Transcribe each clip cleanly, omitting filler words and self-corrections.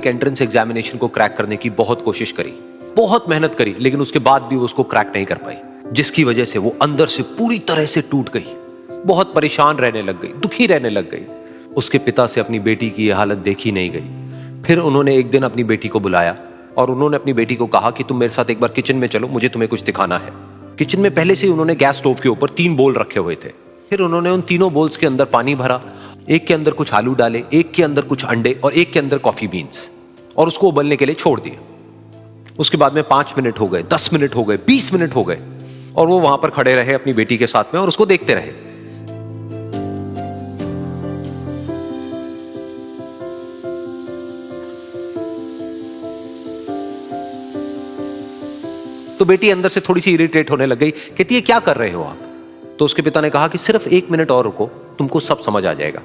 Entrance examination को crack करने की बहुत कोशिश करी, बहुत मेहनत करी, लेकिन उसके बाद भी वो उसको क्रैक नहीं कर पाई, जिसकी वजह से वो अंदर से पूरी तरह से टूट गई, बहुत परेशान रहने लग गई, दुखी रहने लग गई। उसके पिता से अपनी बेटी की यह हालत देखी नहीं गई। फिर उन्होंने एक दिन अपनी बेटी को बुलाया और उन्होंने अपनी बेटी को कहा कि तुम मेरे साथ एक बार किचन में चलो, मुझे तुम्हें कुछ दिखाना है। किचन में पहले से ही उन्होंने गैस स्टोव के ऊपर 3 बोल रखे हुए थे। फिर उन्होंने उन तीनों बोल्स के अंदर पानी भरा, एक के अंदर कुछ आलू डाले, एक के अंदर कुछ अंडे और एक के अंदर कॉफी बीन्स, और उसको उबलने के लिए छोड़ दिया। उसके बाद में 5 मिनट हो गए, 10 मिनट हो गए, 20 मिनट हो गए, और वो वहां पर खड़े रहे अपनी बेटी के साथ में और उसको देखते रहे। तो बेटी अंदर से थोड़ी सी इरिटेट होने लग गई, कहती है क्या कर रहे हो आप? तो उसके पिता ने कहा कि सिर्फ 1 मिनट और रुको, तुमको सब समझ आ जाएगा।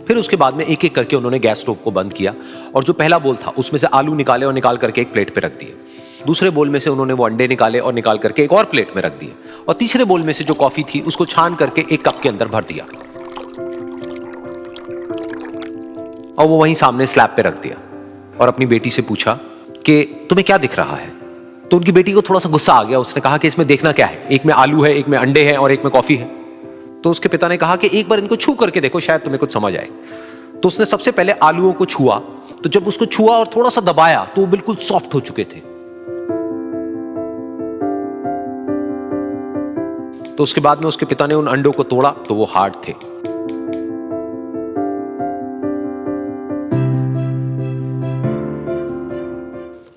फिर उसके बाद में एक एक करके उन्होंने गैस स्टोव को बंद किया और जो पहला बोल था उसमें से आलू निकाले और निकाल करके एक प्लेट पे रख दिए। दूसरे बोल में से उन्होंने वो अंडे निकाले और निकाल करके एक और प्लेट में रख दिए, और तीसरे बोल में से जो कॉफी थी उसको छान करके एक कप के अंदर भर दिया और वो वहीं सामने स्लैब पे रख दिया और अपनी बेटी से पूछा कि तुम्हें क्या दिख रहा है? तो उनकी बेटी को थोड़ा सा गुस्सा आ गया। उसने कहा कि इसमें देखना क्या है, एक में आलू है, एक में अंडे हैं और एक में कॉफी है। तो उसके पिता ने कहा कि एक बार इनको छू करके देखो, शायद तुम्हें कुछ समझ आए। तो उसने सबसे पहले आलूओं को छुआ, तो जब उसको छुआ और थोड़ा सा दबाया तो वो बिल्कुल सॉफ्ट हो चुके थे। तो उसके बाद में उसके पिता ने उन अंडों को तोड़ा तो वो हार्ड थे।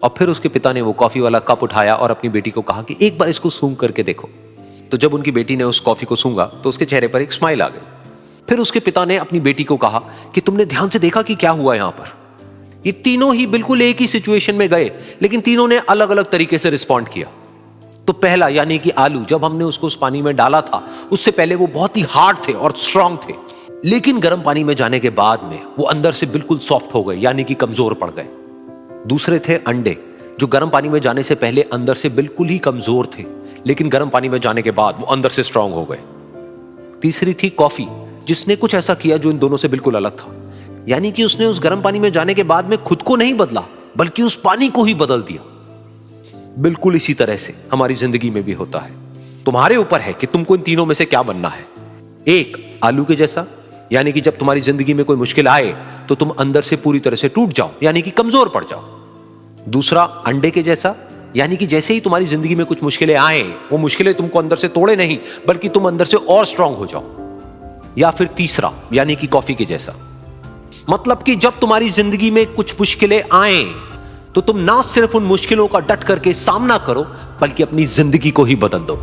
और फिर उसके पिता ने वो कॉफी वाला कप उठाया और अपनी बेटी को कहा कि एक बार इसको सूंघ करके देखो। तो जब उनकी बेटी ने उस कॉफी को सूंघा तो उसके चेहरे पर एक स्माइल आ गई। फिर उसके पिता ने अपनी बेटी को कहा कि तुमने ध्यान से देखा कि क्या हुआ यहां पर? ये तीनों ही बिल्कुल एक ही सिचुएशन में गए, लेकिन तीनों ने अलग अलग तरीके से रिस्पॉन्ड किया। तो पहला यानी कि आलू, जब हमने उसको उस पानी में डाला था उससे पहले वो बहुत ही हार्ड थे और स्ट्रांग थे, लेकिन गर्म पानी में जाने के बाद में वो अंदर से बिल्कुल सॉफ्ट हो गए, यानी कि कमजोर पड़ गए। दूसरे थे अंडे, जो गर्म पानी में जाने से पहले अंदर से बिल्कुल ही कमजोर थे, लेकिन गर्म पानी में जाने के बाद वो अंदर से स्ट्रांग हो गए। तीसरी थी कॉफी, जिसने कुछ ऐसा किया जो इन दोनों से बिल्कुल अलग था, यानी कि उसने उस गर्म पानी में जाने के बाद में खुद को नहीं बदला, बल्कि उस पानी को ही बदल दिया। बिल्कुल इसी तरह से हमारी जिंदगी में भी होता है। तुम्हारे ऊपर है कि तुमको इन तीनों में से क्या बनना है। एक, आलू के जैसा, यानी कि जब तुम्हारी जिंदगी में कोई मुश्किल आए तो तुम अंदर से पूरी तरह से टूट जाओ, यानी कि कमजोर पड़ जाओ। दूसरा, अंडे के जैसा, यानी कि जैसे ही तुम्हारी जिंदगी में कुछ मुश्किलें आए, वो मुश्किलें तुमको अंदर से तोड़े नहीं, बल्कि तुम अंदर से और स्ट्रांग हो जाओ। या फिर तीसरा, यानी कि कॉफी के जैसा, मतलब कि जब तुम्हारी जिंदगी में कुछ मुश्किलें आए तो तुम ना सिर्फ उन मुश्किलों का डट करके सामना करो, बल्कि अपनी जिंदगी को ही बदल दो।